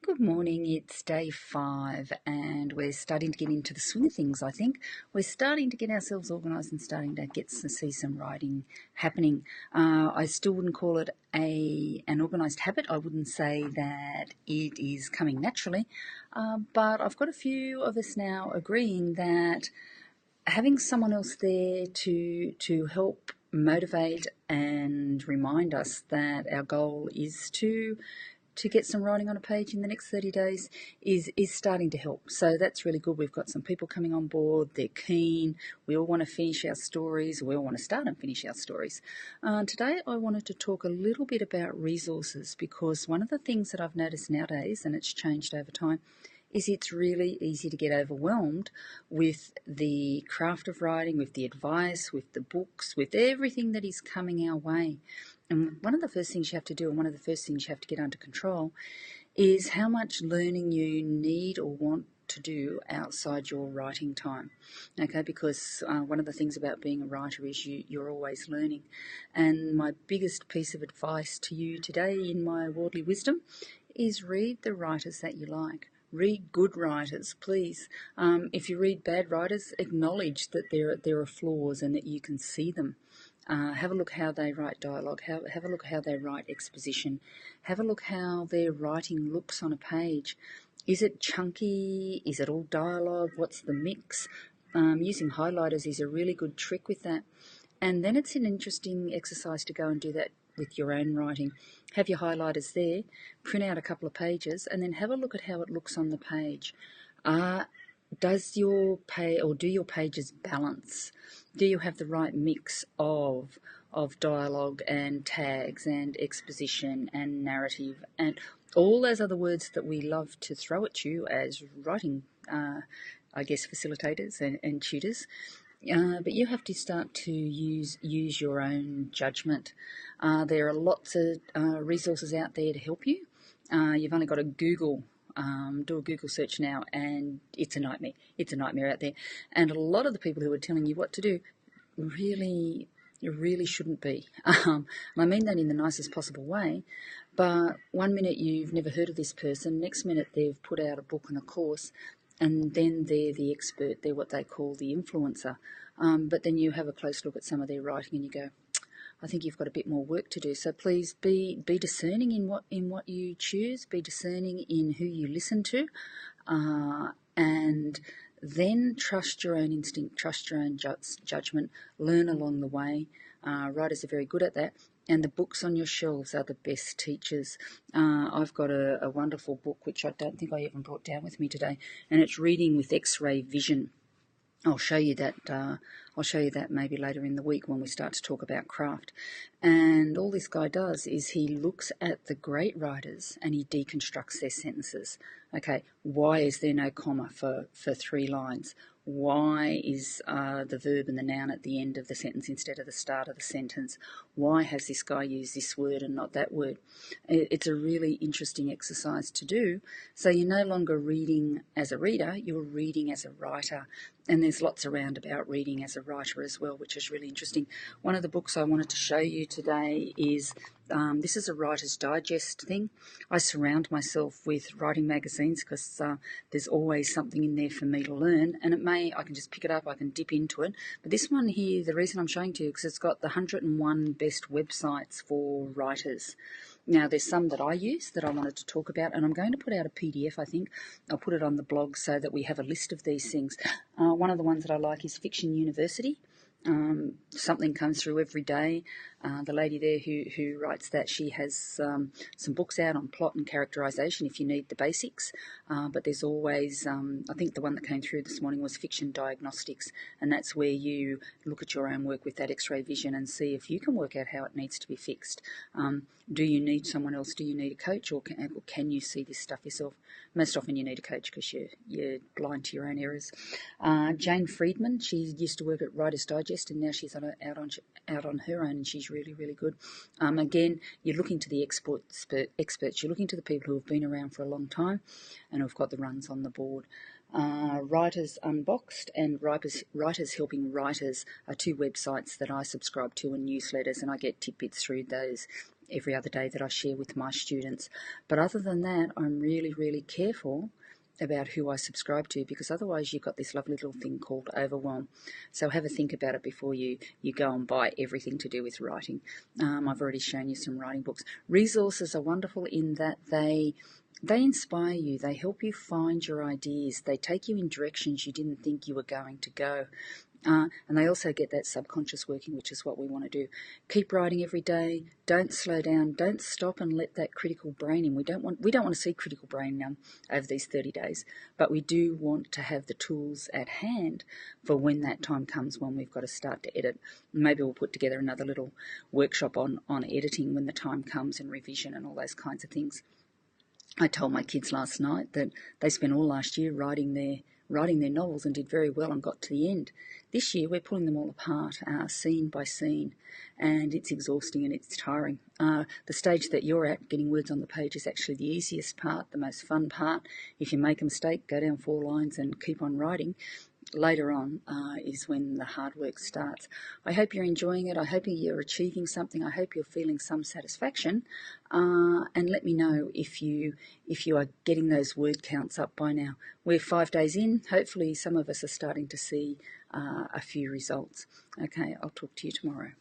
Good morning, it's day 5 and we're starting to get into the swing of things, I think. We're starting to get ourselves organised and starting to get to see some writing happening. I still wouldn't call it an organised habit. I wouldn't say that it is coming naturally, but I've got a few of us now agreeing that having someone else there to help motivate and remind us that our goal is to get some writing on a page in the next 30 days is starting to help. So that's really good. We've got some people coming on board. They're keen. We all want to finish our stories. We all want to start and finish our stories. Today I wanted to talk a little bit about resources, because one of the things that I've noticed nowadays, and it's changed over time, is it's really easy to get overwhelmed with the craft of writing, with the advice, with the books, with everything that is coming our way. And one of the first things you have to do, and one of the first things you have to get under control, is how much learning you need or want to do outside your writing time. Okay, because one of the things about being a writer is you're always learning. And my biggest piece of advice to you today in my worldly wisdom is read the writers that you like. Read good writers, please. If you read bad writers, acknowledge that there are flaws and that you can see them. Have a look how they write dialogue. Have a look how they write exposition. Have a look how their writing looks on a page. Is it chunky? Is it all dialogue? What's the mix? Using highlighters is a really good trick with that. And then it's an interesting exercise to go and do that with your own writing. Have your highlighters there, print out a couple of pages, and then have a look at how it looks on the page. Do your pages balance? Do you have the right mix of dialogue and tags and exposition and narrative and all those other words that we love to throw at you as writing, facilitators and tutors? But you have to start to use your own judgment. There are lots of resources out there to help you. You've only got to do a Google search now, and it's a nightmare. It's a nightmare out there. And a lot of the people who are telling you what to do really shouldn't be. And I mean that in the nicest possible way. But one minute you've never heard of this person, next minute they've put out a book and a course, and then they're the expert. They're what they call the influencer. But then you have a close look at some of their writing and you go, I think you've got a bit more work to do. So please be discerning in what you choose. Be discerning in who you listen to, and then trust your own instinct, trust your own judgment. Learn along the way. Writers are very good at that. And the books on your shelves are the best teachers. I've got a wonderful book which I don't think I even brought down with me today, and it's Reading with X-Ray Vision. I'll show you that. I'll show you that maybe later in the week when we start to talk about craft. And all this guy does is he looks at the great writers and he deconstructs their sentences. Okay, why is there no comma for 3 lines? Why is the verb and the noun at the end of the sentence instead of the start of the sentence? Why has this guy used this word and not that word? It's a really interesting exercise to do. So you're no longer reading as a reader, you're reading as a writer. And there's lots around about reading as a writer as well, which is really interesting. One of the books I wanted to show you today is, this is a Writer's Digest thing. I surround myself with writing magazines because there's always something in there for me to learn, and I can just pick it up, I can dip into it. But this one here, the reason I'm showing it to you is because it's got the 101 best websites for writers. Now, there's some that I use that I wanted to talk about, and I'm going to put out a PDF, I think. I'll put it on the blog so that we have a list of these things. One of the ones that I like is Fiction University. Something comes through every day. The lady there who writes that, she has some books out on plot and characterisation if you need the basics. But there's always, I think the one that came through this morning was Fiction Diagnostics, and that's where you look at your own work with that X-ray vision and see if you can work out how it needs to be fixed. Do you need someone else? Do you need a coach, or can you see this stuff yourself? Most often you need a coach because you're blind to your own errors. Jane Friedman, she used to work at Writer's Digest, and now she's out on her own, and she's really, really good. Again, you're looking to the experts. You're looking to the people who have been around for a long time and who've got the runs on the board. Writers Unboxed and Writers Helping Writers are 2 websites that I subscribe to and newsletters, and I get tidbits through those every other day that I share with my students. But other than that, I'm really, really careful about who I subscribe to, because otherwise you've got this lovely little thing called overwhelm. So have a think about it before you go and buy everything to do with writing. I've already shown you some writing books. Resources are wonderful in that they inspire you, they help you find your ideas, they take you in directions you didn't think you were going to go. And they also get that subconscious working, which is what we want to do. Keep writing every day. Don't slow down. Don't stop and let that critical brain in. We don't want to see critical brain over these 30 days, but we do want to have the tools at hand for when that time comes when we've got to start to edit. Maybe we'll put together another little workshop on editing when the time comes, and revision and all those kinds of things. I told my kids last night that they spent all last year writing their novels and did very well and got to the end. This year we're pulling them all apart, scene by scene, and it's exhausting and it's tiring. The stage that you're at, getting words on the page, is actually the easiest part, the most fun part. If you make a mistake, go down 4 lines and keep on writing. Later on is when the hard work starts. I hope you're enjoying it. I hope you're achieving something. I hope you're feeling some satisfaction. And let me know if you are getting those word counts up by now. We're 5 days in. Hopefully some of us are starting to see a few results. Okay, I'll talk to you tomorrow.